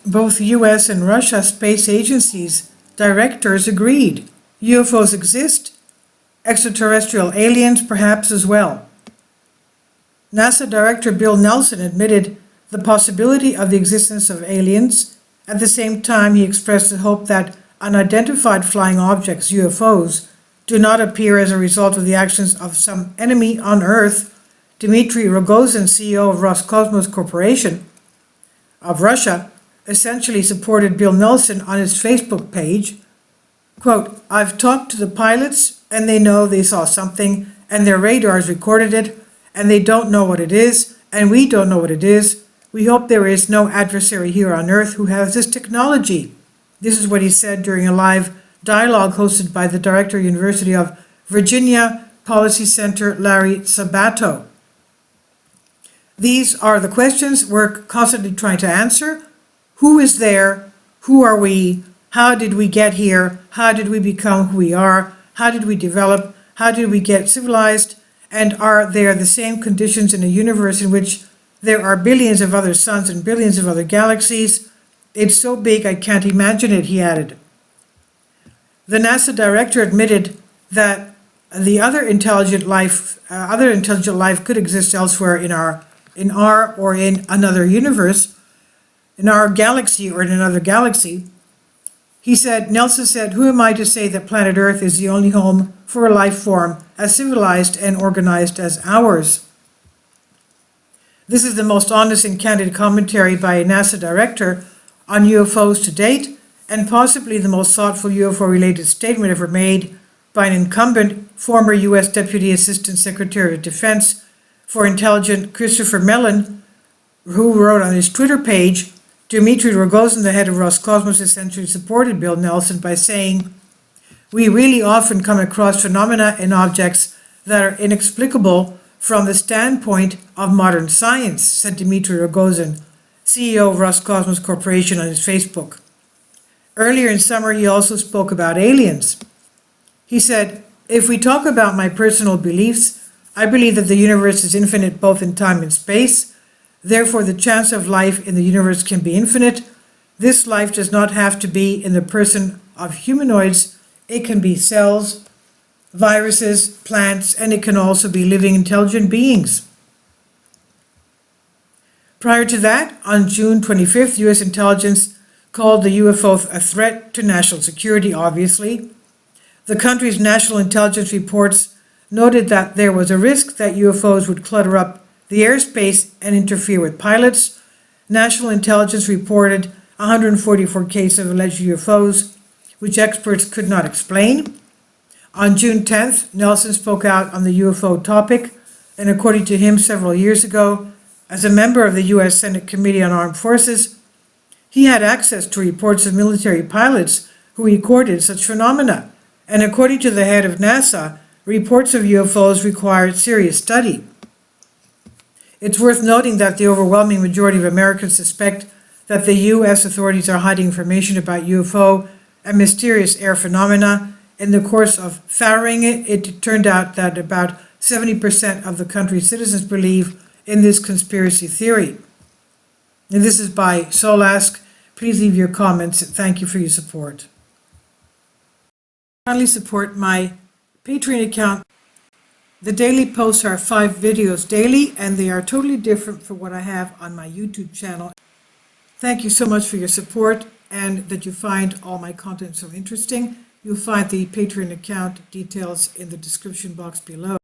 both US and Russia space agencies directors agreed. UFOs exist, extraterrestrial aliens perhaps as well. NASA Director Bill Nelson admitted the possibility of the existence of aliens. At the same time, he expressed the hope that unidentified flying objects, UFOs, do not appear as a result of the actions of some enemy on Earth. Dmitry Rogozin, CEO of Roscosmos Corporation of Russia, essentially supported Bill Nelson on his Facebook page. Quote, "I've talked to the pilots and they know they saw something and their radars recorded it and they don't know what it is and we don't know what it is. We hope there is no adversary here on Earth who has this technology." This is what he said during a live dialogue hosted by the Director of University of Virginia Policy Center, Larry Sabato. These are the questions we're constantly trying to answer. Who is there? Who are we? How did we get here? How did we become who we are? How did we develop? How did we get civilized? And are there the same conditions in a universe in which there are billions of other suns and billions of other galaxies? It's so big I can't imagine it, he added. The NASA director admitted that the other intelligent life could exist elsewhere in our or in another universe, in our galaxy or in another galaxy. He said, Nelson said, "Who am I to say that planet Earth is the only home for a life form as civilized and organized as ours?" This is the most honest and candid commentary by a NASA director on UFOs to date, and possibly the most thoughtful UFO-related statement ever made by an incumbent former U.S. Deputy Assistant Secretary of Defense for Intelligence Christopher Mellon, who wrote on his Twitter page, Dmitry Rogozin, the head of Roscosmos, essentially supported Bill Nelson by saying, "We really often come across phenomena and objects that are inexplicable from the standpoint of modern science," said Dmitry Rogozin, CEO of Roscosmos Corporation, on his Facebook. Earlier in summer, he also spoke about aliens. He said, "If we talk about my personal beliefs, I believe that the universe is infinite both in time and space. Therefore, the chance of life in the universe can be infinite. This life does not have to be in the person of humanoids. It can be cells, viruses, plants, and it can also be living intelligent beings." Prior to that, on June 25th, U.S. intelligence called the UFO a threat to national security, obviously. The country's national intelligence reports noted that there was a risk that UFOs would clutter up the airspace and interfere with pilots. National intelligence reported 144 cases of alleged UFOs, which experts could not explain. On June 10th, Nelson spoke out on the UFO topic, and according to him several years ago, as a member of the U.S. Senate Committee on Armed Forces, he had access to reports of military pilots who recorded such phenomena. And according to the head of NASA, reports of UFOs required serious study. It's worth noting that the overwhelming majority of Americans suspect that the U.S. authorities are hiding information about UFO and mysterious air phenomena. In the course of farrowing it, it turned out that about 70% of the country's citizens believe in this conspiracy theory. And this is by Solask. Please leave your comments. Thank you for your support. Kindly support my Patreon account. The daily posts are 5 videos daily, and they are totally different from what I have on my YouTube channel. Thank you so much for your support and that you find all my content so interesting. You'll find the Patreon account details in the description box below.